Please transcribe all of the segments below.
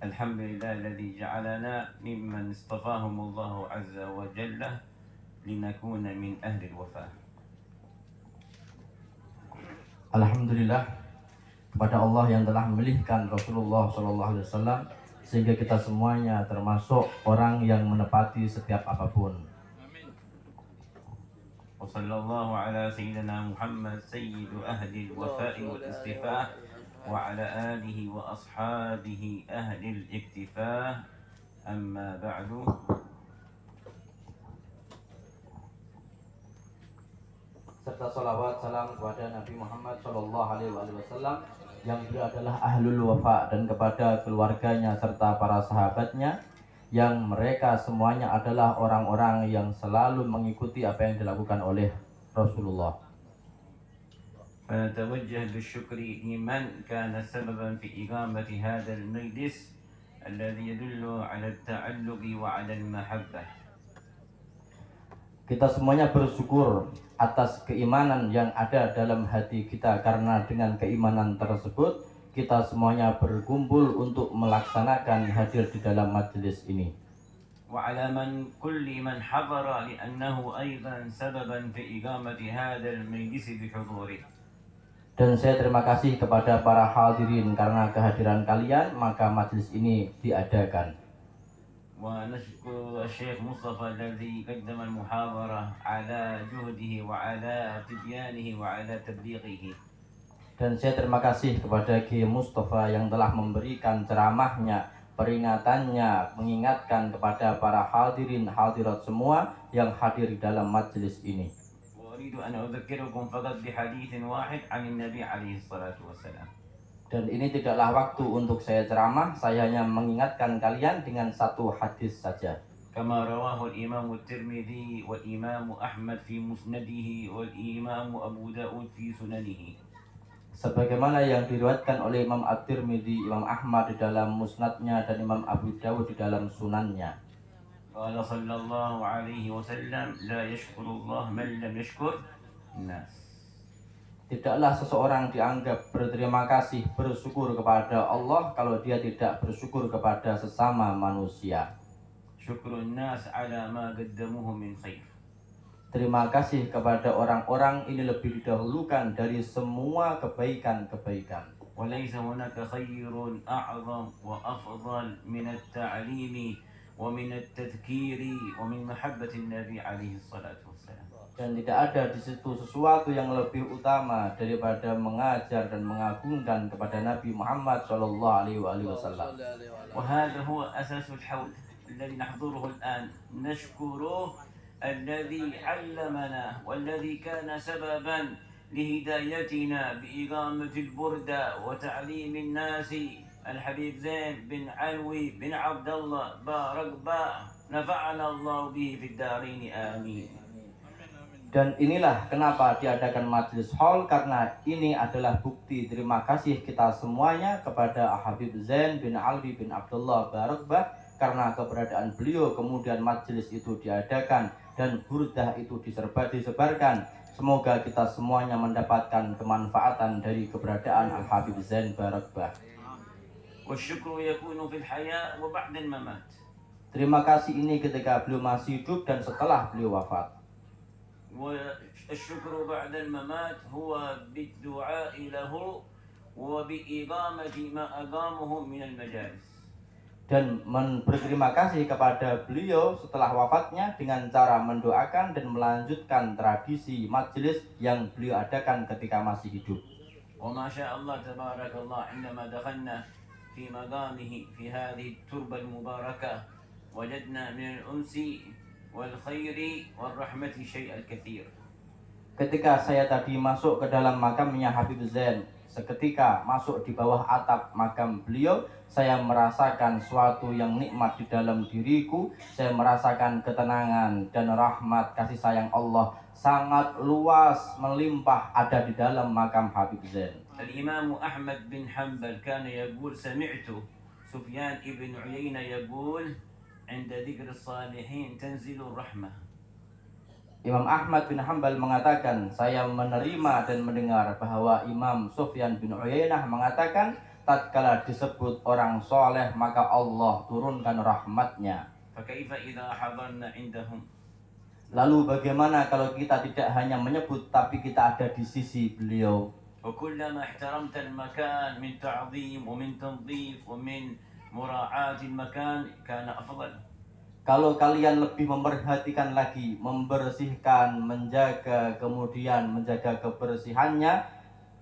الحمد لله الذي جعلنا ممن اصطفاهم الله عز وجل لنكون من أهل الوفاء. Alhamdulillah kepada Allah yang telah memilihkan Rasulullah SAW sehingga kita semuanya termasuk orang yang menepati setiap apapun. وصلى الله على سيدنا محمد سيد أهل الوفاء والاصطفاء وعلى آله وأصحابه أهل الاكتفاء. أما بعد، serta salawat salam kepada Nabi Muhammad SAW yang beliau adalah ahlul wafa, dan kepada keluarganya serta para sahabatnya yang mereka semuanya adalah orang-orang yang selalu mengikuti apa yang dilakukan oleh Rasulullah. فنتوجه بالشكر لمن كان سببا في إقامة هذا المجلس الذي يدل على التعلق وعلى المحبة. Kita semuanya bersyukur atas keimanan yang ada dalam hati kita, karena dengan keimanan tersebut kita semuanya berkumpul untuk melaksanakan hadir di dalam majelis ini. وعلى كل من حضر لأنه أيضا سببا في إقامة هذا المجلس بحضوره. Dan saya terima kasih kepada para hadirin, karena kehadiran kalian maka majelis ini diadakan. ونشكر الشيخ مصطفى الذي قدم المحاضرة على جهده وعلى تبيانه وعلى تبليغه. Dan saya terima kasih kepada Kiai Mustafa yang telah memberikan ceramahnya, peringatannya, mengingatkan kepada para hadirin hadirat semua yang hadir di dalam majelis ini. وأريد أن أذكركم فقط بحديث واحد عن النبي عليه الصلاة والسلام. Dan ini tidaklah waktu untuk saya ceramah, saya hanya mengingatkan kalian dengan satu hadis saja. كما رواه الإمام الترمذي والإمام أحمد في مسنده والإمام أبو داود في سننه. Sebagaimana yang diriwayatkan oleh Imam At-Tirmidzi, Imam Ahmad di dalam musnadnya, dan Imam Abu Dawud di dalam sunannya. قال صلى الله عليه وسلم لا يشكر الله من لم يشكر الناس. Tidaklah seseorang dianggap berterima kasih, bersyukur kepada Allah kalau dia tidak bersyukur kepada sesama manusia. شكر الناس على ما قدموه من خير. Terima kasih kepada orang-orang ini lebih didahulukan dari semua kebaikan-kebaikan. وليس هناك خير أعظم وأفضل من التعليم ومن التذكير ومن محبة النبي عليه الصلاة والسلام. Dan tidak ada di situ sesuatu yang lebih utama daripada mengajar dan mengagungkan kepada Nabi Muhammad SAW. وهذا هو أساس الحول الذي نحضره الآن. نشكره الذي علمنا والذي كان سببا لهدايتنا بإقامة البردة وتعليم الناس الحبيب زين بن علوي بن عبد الله بارك با نفعنا الله به في الدارين آمين. Dan inilah kenapa diadakan majelis haul, karena ini adalah bukti terima kasih kita semuanya kepada Habib Zain bin Ali bin Abdullah Barakbah, karena keberadaan beliau kemudian majelis itu diadakan dan burdah itu disebarkan. Semoga kita semuanya mendapatkan kemanfaatan dari keberadaan Al-Habib Zain Barakbah. والشكر يكون في الحياة وبعد الممات. Terima kasih ini ketika beliau masih hidup dan setelah beliau wafat. والشكر بعد الممات هو بالدعاء له وبإقامة ما أقامه من المجالس. Dan berterima kasih kepada beliau setelah wafatnya dengan cara mendoakan dan melanjutkan tradisi majelis yang beliau adakan ketika masih hidup. وما شاء الله تبارك الله عندما دخلنا في مقامه في هذه التربة المباركة وجدنا من الأنس والخير والرحمة شيء الكثير. Ketika saya tadi masuk ke dalam makamnya Habib Zain, seketika masuk di bawah atap makam beliau, saya merasakan suatu yang nikmat di dalam diriku. Saya merasakan ketenangan dan rahmat kasih sayang Allah sangat luas melimpah ada di dalam makam Habib Zain. الإمام أحمد بن حنبل كان يقول سمعت سفيان بن عيينة يقول عند ذكر الصالحين تنزل الرحمة. Imam Ahmad bin Hanbal mengatakan, saya menerima dan mendengar bahwa Imam Sufyan bin Uyainah mengatakan, tatkala disebut orang soleh maka Allah turunkan rahmatnya. فكيف إذا حضرنا عندهم Lalu bagaimana kalau kita tidak hanya menyebut tapi kita ada di sisi beliau? وكلما احترمت المكان من تعظيم ومن تنظيف ومن مراعاة المكان كان أفضل. Kalau kalian lebih memperhatikan lagi, membersihkan, menjaga, kemudian menjaga kebersihannya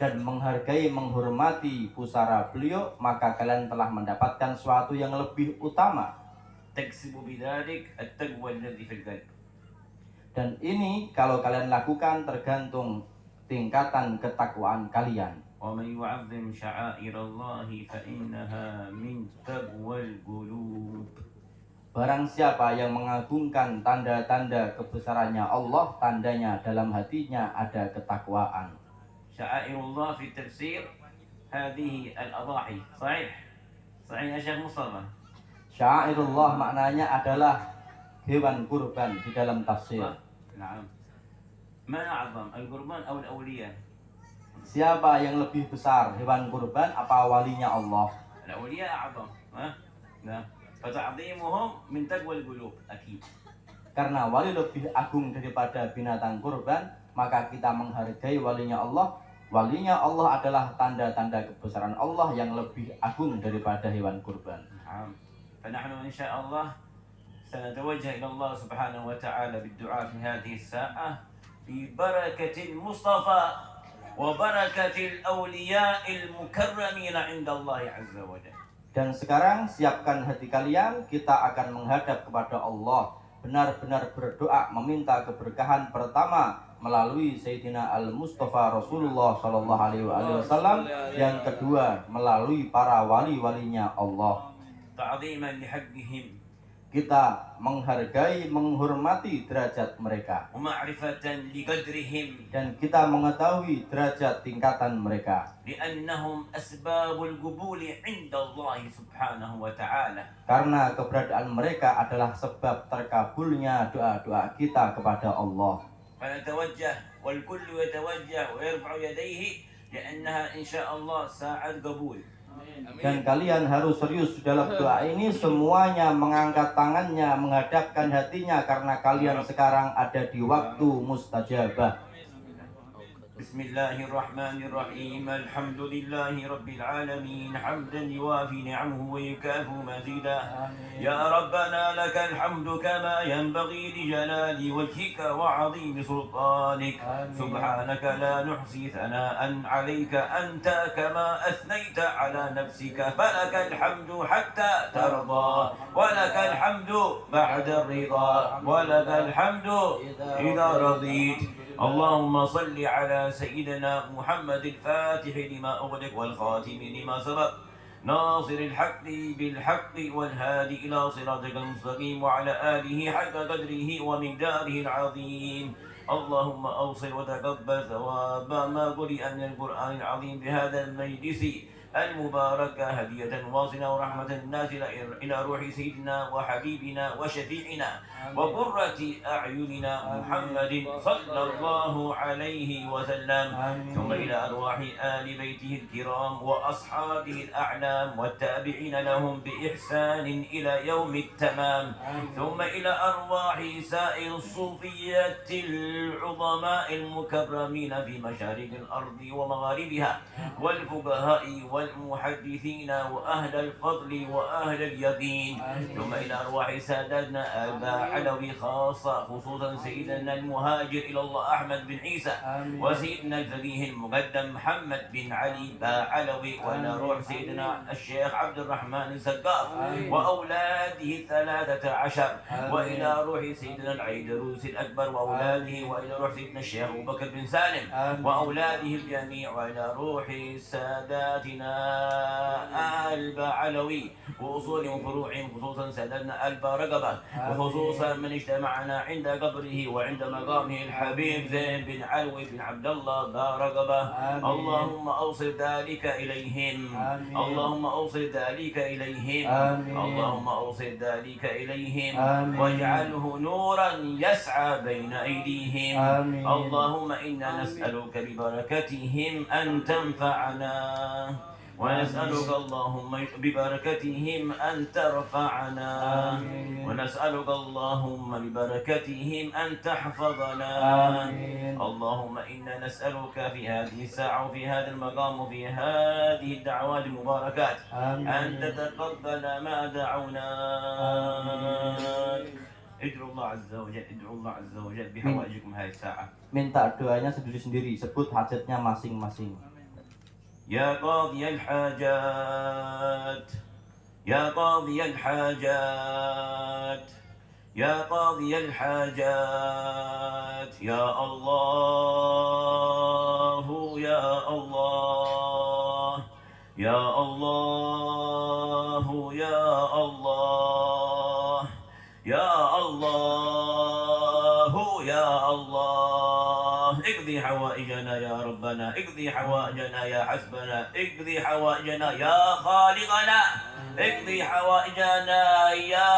dan menghargai, menghormati pusara beliau, maka kalian telah mendapatkan sesuatu yang lebih utama. تكسب بذلك التقوى الذي في القلب. Dan ini kalau kalian lakukan tergantung tingkatan ketakwaan kalian. ومن يعظم شعائر الله فإنها من تقوى القلوب. Barang siapa yang mengagungkan tanda-tanda kebesarannya Allah, tandanya dalam hatinya ada ketakwaan. شعائر الله في التفسير هذه الأضاحي. صحيح يا شيخ مصطفى. Syairullah maknanya adalah hewan kurban di dalam tafsir. نعم. من أعظم القربان أو الأولياء؟ Siapa yang lebih besar, hewan kurban apa walinya Allah? الأولياء أعظم. نعم. فتعظيمهم من تقوى القلوب أكيد. Karena wali lebih agung daripada binatang kurban, maka kita menghargai walinya Allah. Walinya Allah adalah tanda-tanda kebesaran Allah yang lebih agung daripada hewan kurban. نعم. فنحن إن شاء الله سنتوجه إلى الله سبحانه وتعالى بالدعاء في هذه الساعة ببركة المصطفى وبركة الأولياء المكرمين عند الله عز وجل. Dan sekarang siapkan hati kalian, kita akan menghadap kepada Allah, benar-benar berdoa meminta keberkahan pertama melalui Sayyidina Al-Mustafa Rasulullah Sallallahu Alaihi Wasallam, yang kedua melalui para wali-walinya Allah. تعظيما لحقهم. Kita menghargai, menghormati derajat mereka, ومعرفة لقدرهم. dan kita mengetahui derajat tingkatan mereka. لأنهم أسباب القبول عند الله سبحانه وتعالى. Karena keberadaan mereka adalah sebab terkabulnya doa-doa kita kepada Allah. فنتوجه والكل يتوجه ويرفع يديه لأنها إن شاء الله ساعة قبول. Dan kalian harus serius dalam doa ini, semuanya mengangkat tangannya, menghadapkan hatinya, karena kalian sekarang ada di waktu mustajabah. بسم الله الرحمن الرحيم. الحمد لله رب العالمين حمدا يوافي نعمه ويكافئ مزيدا. يا ربنا لك الحمد كما ينبغي لجلال وجهك وعظيم سلطانك. سبحانك لا نحصي ثناء عليك أنت كما أثنيت على نفسك. فلك الحمد حتى ترضى ولك الحمد بعد الرضا ولك الحمد إذا رضيت. اللهم صل على سيدنا محمد الفاتح لما أغلق والخاتم لما سبق ناصر الحق بالحق والهادي إلى صراطك المستقيم وعلى آله حق قدره ومقداره العظيم. اللهم أوصل وتقبل ثواب ما قرئ من القرآن العظيم بهذا المجلس المباركة هدية واصلة ورحمة الناس إلى روح سيدنا وحبيبنا وشفيعنا وقرة أعيننا محمد صلى الله عليه وسلم. ثم إلى أرواح آل بيته الكرام وأصحابه الأعلام والتابعين لهم بإحسان إلى يوم التمام. ثم إلى أرواح سائر الصوفية العظماء المكرمين في مشارق الأرض ومغاربها والفقهاء والمحدثين وأهل الفضل وأهل اليقين. ثم إلى أرواح ساداتنا أبا علوي خاصة، خصوصا سيدنا المهاجر إلى الله أحمد بن عيسى، وسيدنا الفقيه المقدم محمد بن علي با علوي، وإلى روح سيدنا الشيخ عبد الرحمن الزقاف وأولاده 13، وإلى روح سيدنا العيدروس الأكبر وأولاده، وإلى روح سيدنا الشيخ أبو بكر بن سالم وأولاده الجميع، وإلى روح ساداتنا البعلوي وأصولهم وفروعهم، خصوصا سادتنا البارقبة، وخصوصا من اجتمعنا عند قبره وعند مقامه الحبيب زين بن علوي بن عبد الله بارقبة. اللهم أوصل ذلك إليهم، اللهم أوصل ذلك إليهم، اللهم أوصل ذلك إليهم، واجعله نورا يسعى بين أيديهم. اللهم إنا نسألك ببركتهم أن تنفعنا ونسألك اللهم ببركتهم أن ترفعنا آمين. ونسألك اللهم ببركتهم أن تحفظنا آمين. اللهم إنا نسألك في هذه الساعة وفي هذا المقام وفي هذه الدعوات المباركات آمين. أن تتقبل ما دعونا آمين. ادعوا الله عز وجل ادعوا الله عز وجل بحوائجكم هذه الساعة. Minta doanya sendiri-sendiri, sebut hajatnya masing-masing. يا قاضي الحاجات يا قاضي الحاجات يا قاضي الحاجات يا الله يا الله يا الله يا الله يا الله يا الله اقضي حوائجنا يا ربنا اقضي حوائجنا يا حسبنا اقضي حوائجنا يا خالقنا اقضي حوائجنا يا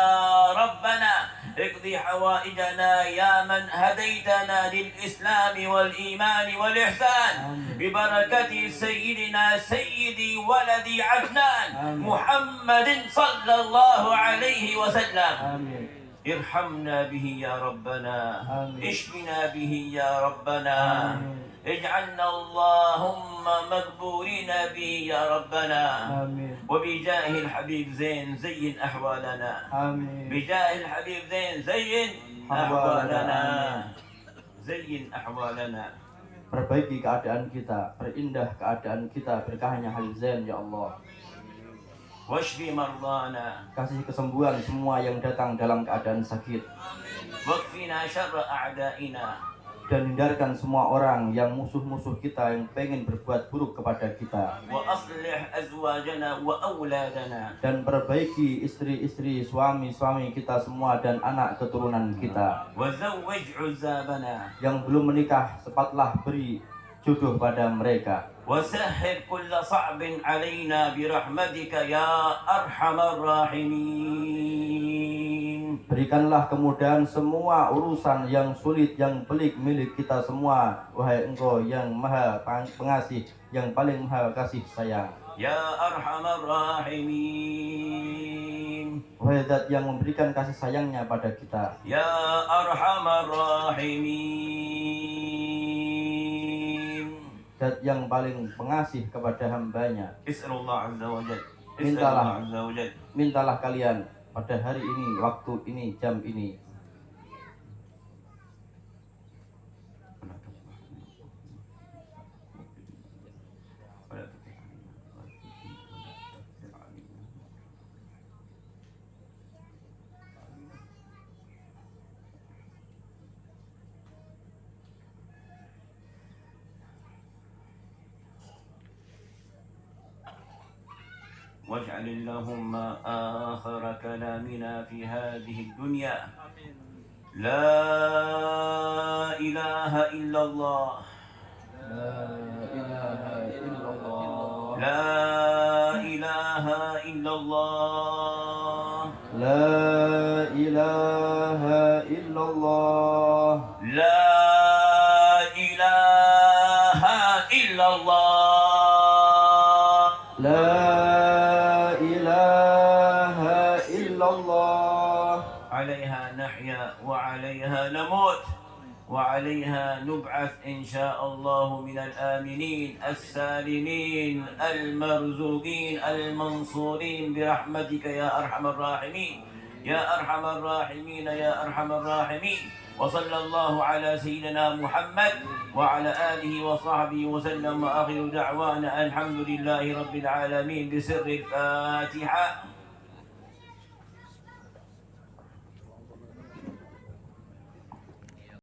ربنا اقضي حوائجنا يا من هديتنا للإسلام والإيمان والإحسان ببركة سيدنا سيدي ولدي عدنان محمد صلى الله عليه وسلم. Amin. ارحمنا به يا ربنا آمين. اشفنا به يا ربنا آمين. اجعلنا اللهم مقبولين به يا ربنا Amin. وبجاه الحبيب زين زين أحوالنا Amin. بجاه الحبيب زين زين أحوالنا زين أحوالنا. Perbaiki keadaan kita, perindah keadaan kita, berkahnya Habib Zain ya Allah. واشف مرضانا Kasih kesembuhan semua yang datang dalam keadaan sakit, واكفنا شر أعدائنا dan hindarkan semua orang yang musuh-musuh kita yang pengen berbuat buruk kepada kita, وأصلح أزواجنا وأولادنا dan perbaiki istri-istri, suami-suami kita semua dan anak keturunan kita. وزوج عزابنا Yang belum menikah, cepatlah beri jodoh pada mereka. وسهل كل صعب علينا برحمتك يا أرحم الراحمين. Berikanlah kemudahan semua urusan yang sulit, yang pelik milik kita semua, wahai Engkau yang maha pengasih, yang paling maha kasih sayang. يا أرحم الراحمين. Wahai Zat yang memberikan kasih sayangnya pada kita. يا أرحم الراحمين. Zat yang paling pengasih kepada hambanya. اسأل الله عز وجل اسأل Mintalah. الله عز وجل Mintalah kalian pada hari ini, waktu ini, jam ini. واجعل اللهم آخر كلامنا في هذه الدنيا لا إله إلا الله La ilaha illallah. لا إله إلا الله La ilaha illallah. لا إله إلا الله La ilaha illallah. عليها نحيا وعليها نموت وعليها نبعث إن شاء الله من الآمنين السالمين المرزوقين المنصورين برحمتك يا أرحم الراحمين يا أرحم الراحمين يا أرحم الراحمين. وصلى الله على سيدنا محمد وعلى آله وصحبه وسلم وآخر دعوانا الحمد لله رب العالمين بسر الفاتحة.